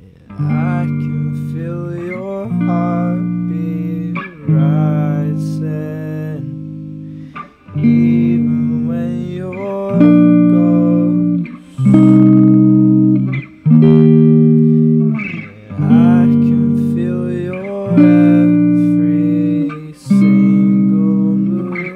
I can feel your heartbeat rising, even when you're gone. I can feel your every single movement.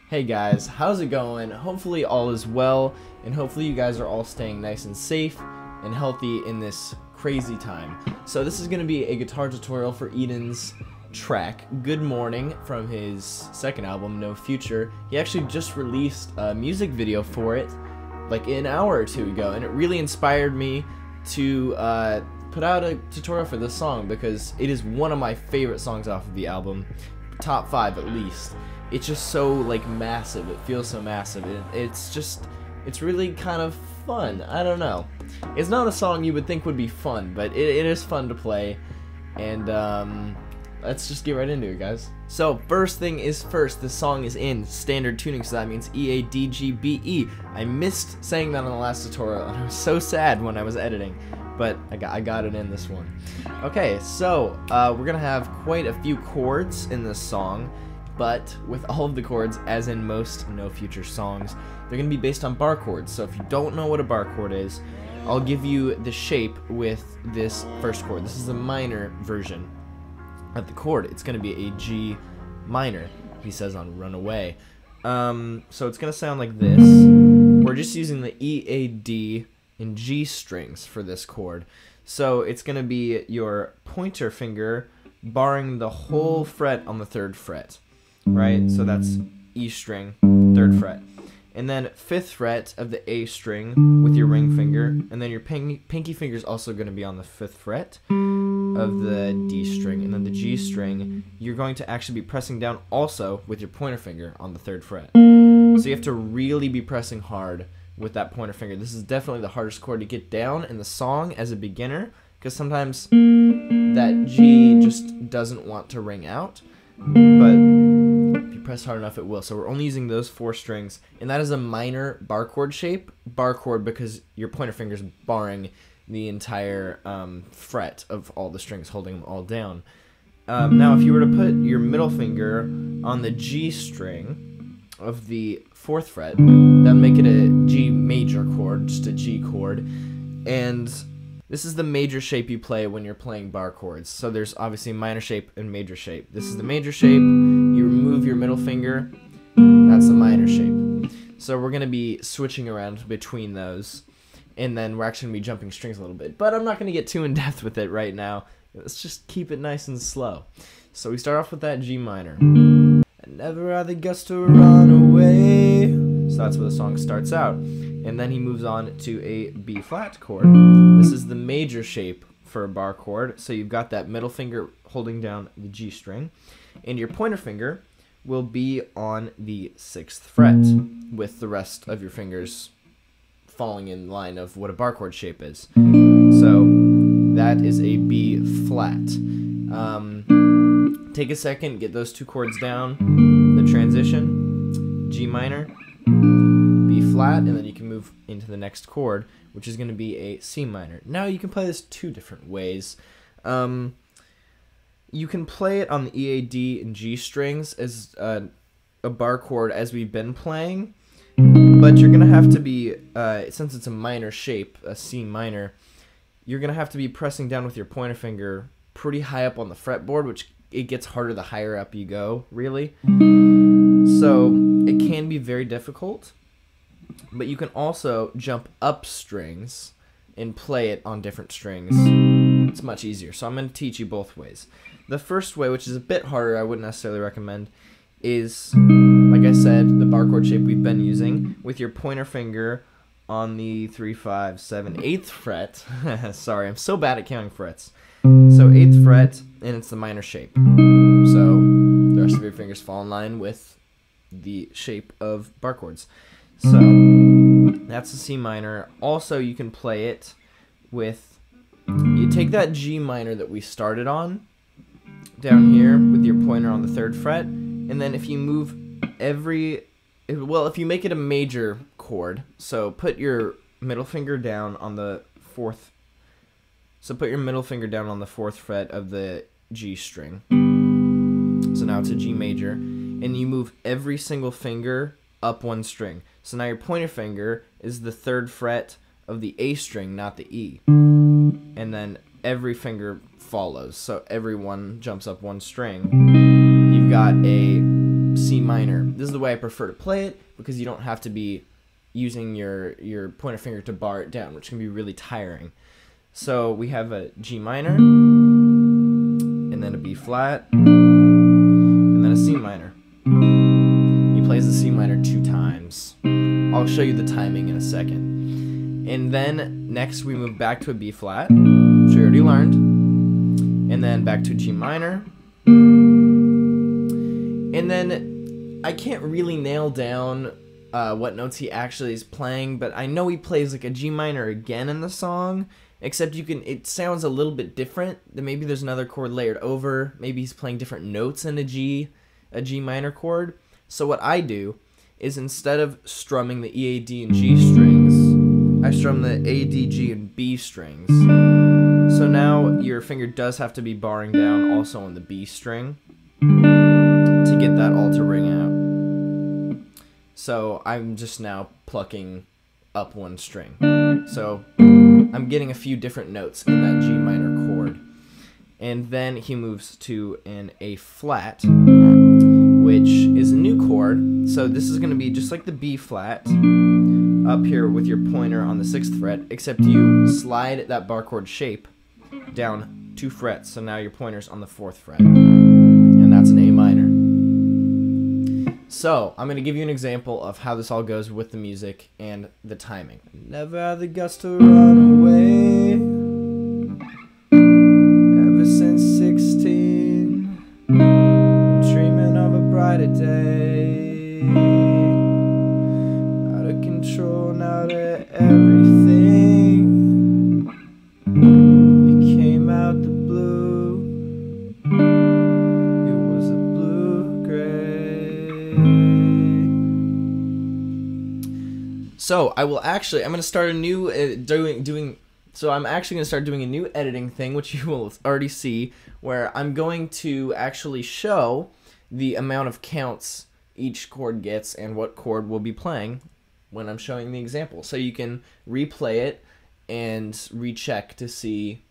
Hey guys, how's it going? Hopefully all is well, and hopefully you guys are all staying nice and safe and healthy in this crazy time. So this is going to be a guitar tutorial for Eden's track Good Morning from his second album, No Future. He actually just released a music video for it like an hour or two ago, and it really inspired me to put out a tutorial for this song because it is one of my favorite songs off of the album, top 5 at least. It's just so like massive, it feels so massive, it's really kind of fun. I don't know, it's not a song you would think would be fun, but it is fun to play, and let's just get right into it, guys. So first thing is first, this song is in standard tuning, so that means E, A, D, G, B, E. I missed saying that on the last tutorial, and I was so sad when I was editing, but I got it in this one. Okay, so we're gonna have quite a few chords in this song, but with all of the chords, as in most No Future songs, they're gonna be based on bar chords. So if you don't know what a bar chord is, I'll give you the shape with this first chord. This is the minor version of the chord. It's gonna be a G minor, he says on Runaway. So it's gonna sound like this. We're just using the E, A, D, and G strings for this chord. So it's gonna be your pointer finger barring the whole fret on the 3rd fret, right? So that's E string, 3rd fret. And then 5th fret of the A string with your ring finger, and then your pinky finger is also going to be on the 5th fret of the D string, and then the G string, you're going to actually be pressing down also with your pointer finger on the 3rd fret. So you have to really be pressing hard with that pointer finger. This is definitely the hardest chord to get down in the song as a beginner, because sometimes that G just doesn't want to ring out, but if you press hard enough it will. So we're only using those 4 strings, and that is a minor bar chord shape. Bar chord because your pointer finger is barring the entire fret of all the strings, holding them all down. Now if you were to put your middle finger on the G string of the 4th fret, that would make it a G major chord, just a G chord, and this is the major shape you play when you're playing bar chords. So there's obviously minor shape and major shape. This is the major shape. You remove your middle finger. That's the minor shape. So we're going to be switching around between those. And then we're actually going to be jumping strings a little bit. But I'm not going to get too in depth with it right now. Let's just keep it nice and slow. So we start off with that G minor. I never had the guts to run away. So that's where the song starts out. And then he moves on to a B flat chord. This is the major shape for a bar chord. So you've got that middle finger holding down the G string, and your pointer finger will be on the 6th fret with the rest of your fingers falling in line of what a bar chord shape is. So that is a B flat. Take a second, get those 2 chords down, the transition, G minor, B flat, and then you can move into the next chord, which is going to be a C minor. Now you can play this 2 different ways. You can play it on the E, A, D, and G strings as a bar chord as we've been playing, but you're going to have to be, since it's a minor shape, a C minor, you're going to have to be pressing down with your pointer finger pretty high up on the fretboard, which it gets harder the higher up you go, really. So it can be very difficult, but you can also jump up strings and play it on different strings. It's much easier. So I'm going to teach you both ways. The first way, which is a bit harder, I wouldn't necessarily recommend, is, like I said, the bar chord shape we've been using with your pointer finger on the 3, 5, 7, 8th fret. Sorry, I'm so bad at counting frets. So 8th fret, and it's the minor shape. So the rest of your fingers fall in line with the shape of bar chords. So that's the C minor. Also, you can play it with, you take that G minor that we started on down here with your pointer on the 3rd fret, and then if you move every well, if you make it a major chord, so put your middle finger down on the fourth. So put your middle finger down on the 4th fret of the G string. So now it's a G major, and you move every single finger up 1 string. So now your pointer finger is the 3rd fret of the A string, not the E. And then every finger follows, so every one jumps up 1 string. You've got a C minor. This is the way I prefer to play it, because you don't have to be using your pointer finger to bar it down, which can be really tiring. So we have a G minor, and then a B flat, and then a C minor. He plays the C minor 2 times. I'll show you the timing in a second. And then next we move back to a B flat, which we already learned, and then back to a G minor. And then I can't really nail down what notes he actually is playing, but I know he plays like a G minor again in the song. Except it sounds a little bit different. Then maybe there's another chord layered over. Maybe he's playing different notes in a G minor chord. So what I do is, instead of strumming the E, A, D, and G strings, I strum the A, D, G, and B strings. So now your finger does have to be barring down also on the B string to get that all to ring out. So I'm just now plucking up 1 string. So I'm getting a few different notes in that G minor chord. And then he moves to an A flat, which is a new chord. So this is going to be just like the B flat up here with your pointer on the 6th fret, except you slide that bar chord shape down 2 frets. So now your pointer's on the 4th fret, and that's an A minor. So, I'm going to give you an example of how this all goes with the music and the timing. Never had the guts to run away, ever since 16, dreaming of a brighter day, out of control now to everything, it came out the blue, it was a blue-gray. So I'm going to start a new I'm actually going to start doing a new editing thing, which you will already see, where I'm going to actually show the amount of counts each chord gets and what chord we'll be playing when I'm showing the example. So you can replay it and recheck to see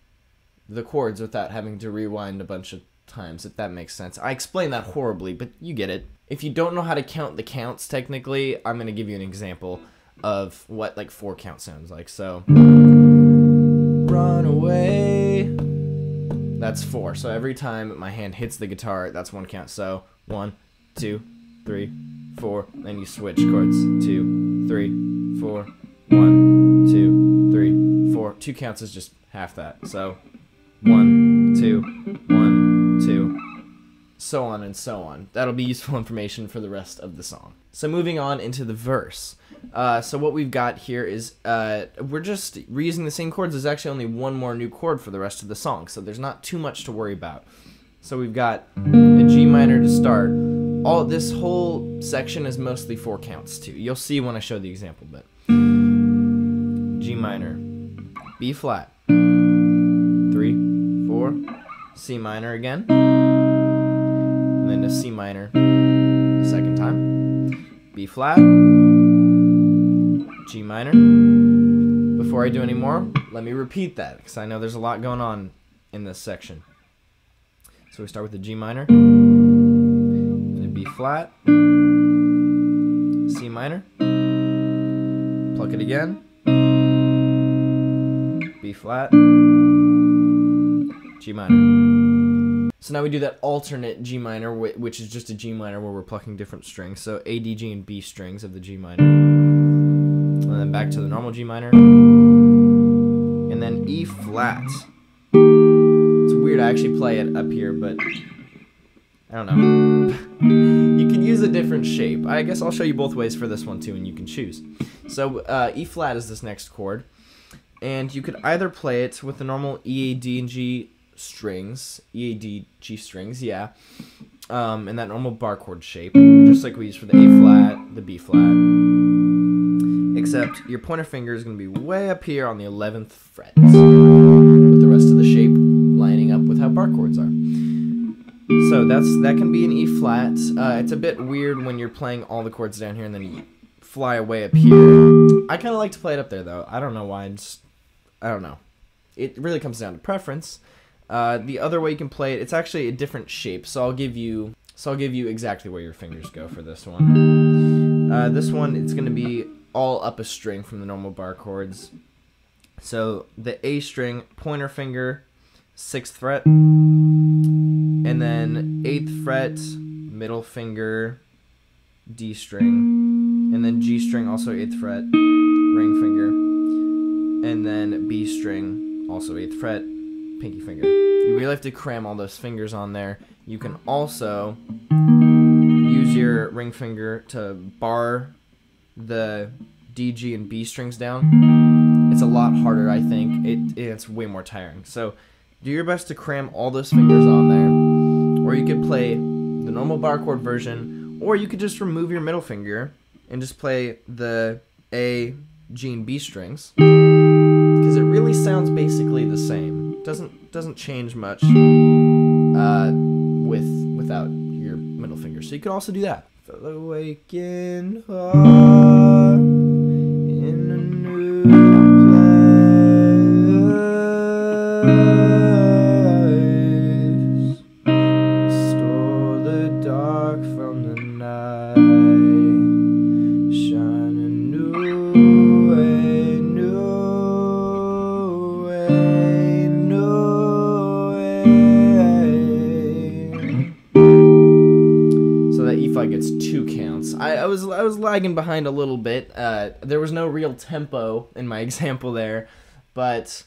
the chords without having to rewind a bunch of times, if that makes sense. I explained that horribly, but you get it. If you don't know how to count the counts technically, I'm going to give you an example of what like 4 count sounds like. So run away, that's 4. So every time my hand hits the guitar, that's 1 count. So 1, 2, 3, 4, then you switch chords. 2, 3, 4, 1, 2, 3, 4. 2 counts is just half that. So 1, 2, 1, 2, so on and so on. That'll be useful information for the rest of the song. So moving on into the verse. So what we've got here is we're just reusing the same chords. There's actually only 1 more new chord for the rest of the song, so there's not too much to worry about. So we've got a G minor to start. All this whole section is mostly 4 counts too. You'll see when I show the example, but G minor, B flat, 3, 4, C minor again, and then a C minor the second time, B flat, G minor. Before I do any more, let me repeat that, because I know there's a lot going on in this section. So we start with the G minor, then a B flat, C minor, pluck it again, B flat, G minor. So now we do that alternate G minor, which is just a G minor where we're plucking different strings. So A, D, G, and B strings of the G minor. And then back to the normal G minor. And then E flat. It's weird, I actually play it up here, but I don't know. You can use a different shape. I guess I'll show you both ways for this one too, and you can choose. So E flat is this next chord. And you could either play it with the normal E, A, D, and G strings, E, A, D, G strings, yeah. in that normal bar chord shape, just like we used for the A flat, the B flat. Except your pointer finger is going to be way up here on the 11th fret, with the rest of the shape lining up with how bar chords are. So that can be an E flat. It's a bit weird when you're playing all the chords down here and then you fly away up here. I kind of like to play it up there though. I don't know why. I don't know. It really comes down to preference. The other way you can play it, it's actually a different shape. So I'll give you exactly where your fingers go for this one. This one, it's going to be all up a string from the normal bar chords. So the A string, pointer finger, 6th fret, and then 8th fret, middle finger, D string, and then G string, also 8th fret, ring finger, and then B string, also 8th fret, pinky finger. You really have to cram all those fingers on there. You can also use your ring finger to bar the D, G, and B strings down. It's a lot harder, I think. It's way more tiring. So do your best to cram all those fingers on there. Or you could play the normal bar chord version, or you could just remove your middle finger and just play the A, G, and B strings, because it really sounds basically the same. Doesn't change much without your middle finger. So you could also do that. Fell waking up in a new place. Stole the dark from the night. Shine a new way, new way, new way. So that E flat gets 2 counts. I was lagging behind a little bit. There was no real tempo in my example there, but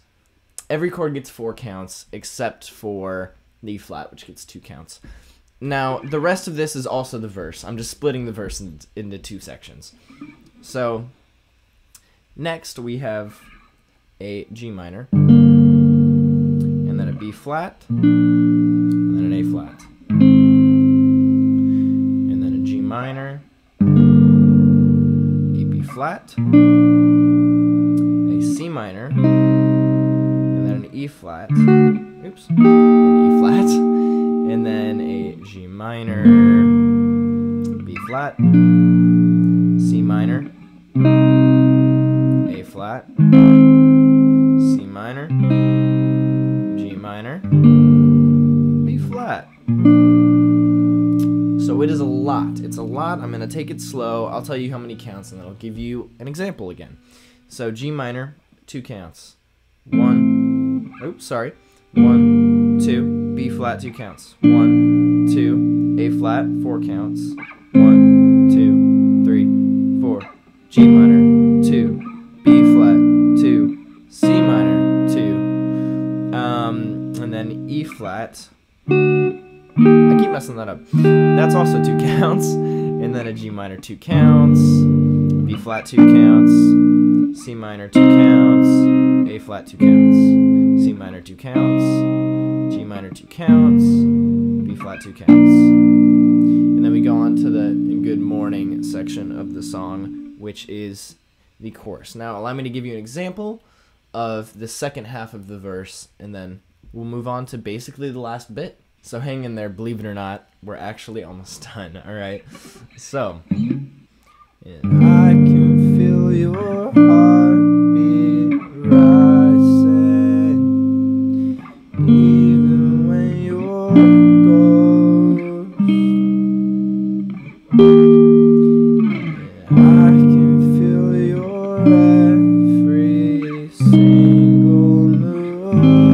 every chord gets 4 counts except for the E flat, which gets 2 counts. Now, the rest of this is also the verse. I'm just splitting the verse into 2 sections. So, next we have a G minor, and then a B flat, and then an A flat, and then a G minor, a B flat, a C minor, and then an E flat, oops, an E flat, and then a G minor, B flat, C minor, A flat, C minor, G minor, B flat. So it is a lot. It's a lot. I'm going to take it slow. I'll tell you how many counts, and then I'll give you an example again. So G minor, 2 counts. 1, 2, B flat, 2 counts. 1, 2, A flat, 4 counts. 1, 2, 3, 4. G minor, 2, B flat, 2, C minor, 2, and then E flat. I keep messing that up. That's also 2 counts, and then a G minor, 2 counts, B flat, 2 counts, C minor, 2 counts, A flat, 2 counts, C minor, 2 counts, G minor, 2 counts, B flat, 2 counts. And then we go on to the Good Morning section of the song, which is the chorus. Now, allow me to give you an example of the second half of the verse, and then we'll move on to basically the last bit. So hang in there, believe it or not, we're actually almost done, alright? So, I can feel your heartbeat rising, even when you're ghost. I can feel your every single movement.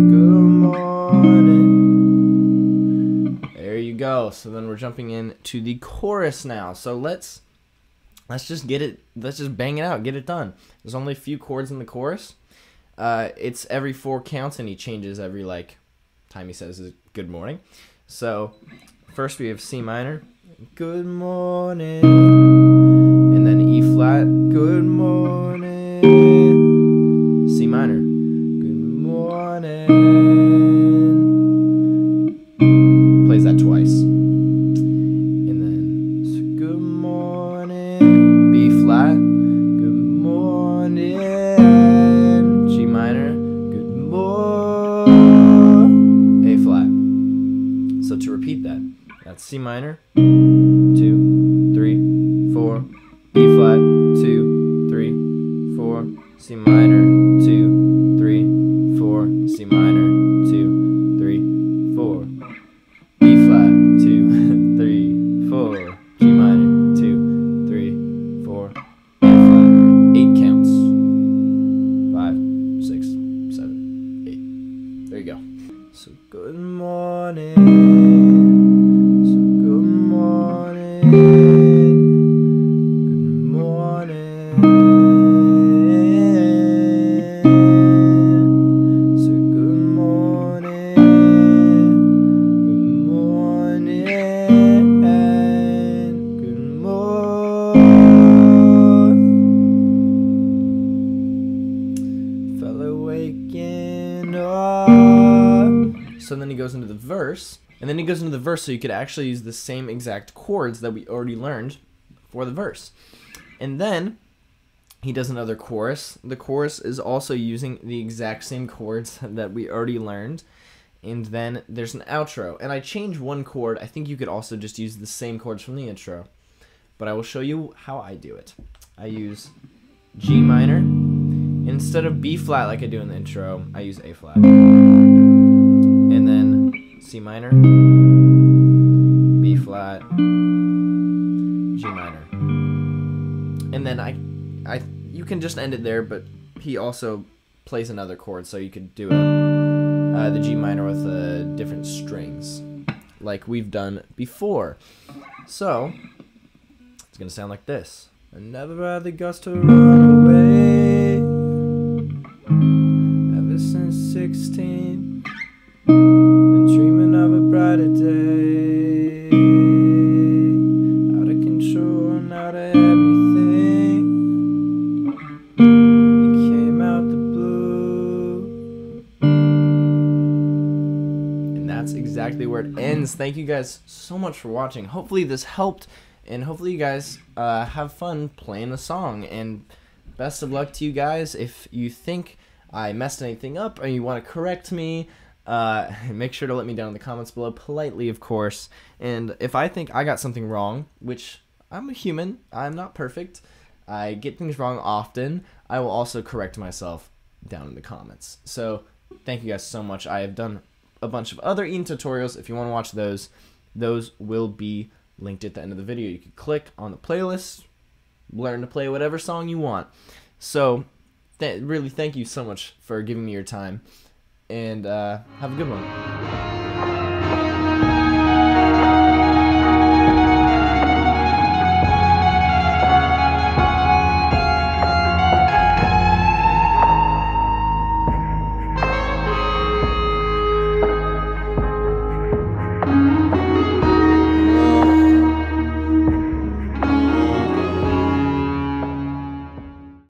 Good morning. There you go. So then we're jumping into the chorus now. So let's just get it. Let's just bang it out. Get it done. There's only a few chords in the chorus. It's every 4 counts, and he changes every time he says good morning. So first we have C minor, good morning, and then E flat, good morning, C minor, that. That's C minor, 2, 3, 4, B flat, 2, 3, 4, C minor, 2, 3, 4, C minor, 2, 3, 4, B flat, 2, 3, 4, G minor, 2, 3, 4, A flat. 8 counts. 5, 6, 7, 8. There you go. So good morning. So good morning. Good morning. So good morning. Good morning. Good morning. Fella waking up. So then he goes into the verse. And then he goes into the verse, so you could actually use the same exact chords that we already learned for the verse. And then he does another chorus. The chorus is also using the exact same chords that we already learned. And then there's an outro. And I changed one chord. I think you could also just use the same chords from the intro. But I will show you how I do it. I use G minor. Instead of B flat like I do in the intro, I use A flat. And then C minor, B flat, G minor. And then you can just end it there, but he also plays another chord, so you could do the G minor with different strings, like we've done before. So it's gonna sound like this. I never had the guts to run away. Ever since 16. Been dreaming of a brighter day. Out of control and out of everything. It came out the blue. And that's exactly where it ends. Thank you guys so much for watching. Hopefully this helped. And hopefully you guys have fun playing the song. And best of luck to you guys. If you think I messed anything up or you want to correct me, make sure to let me down in the comments below, politely of course. And if I think I got something wrong, which I'm a human, I'm not perfect, I get things wrong often, I will also correct myself down in the comments. So thank you guys so much. I have done a bunch of other eating tutorials. If you want to watch those will be linked at the end of the video. You can click on the playlist, learn to play whatever song you want. So really thank you so much for giving me your time. And have a good one.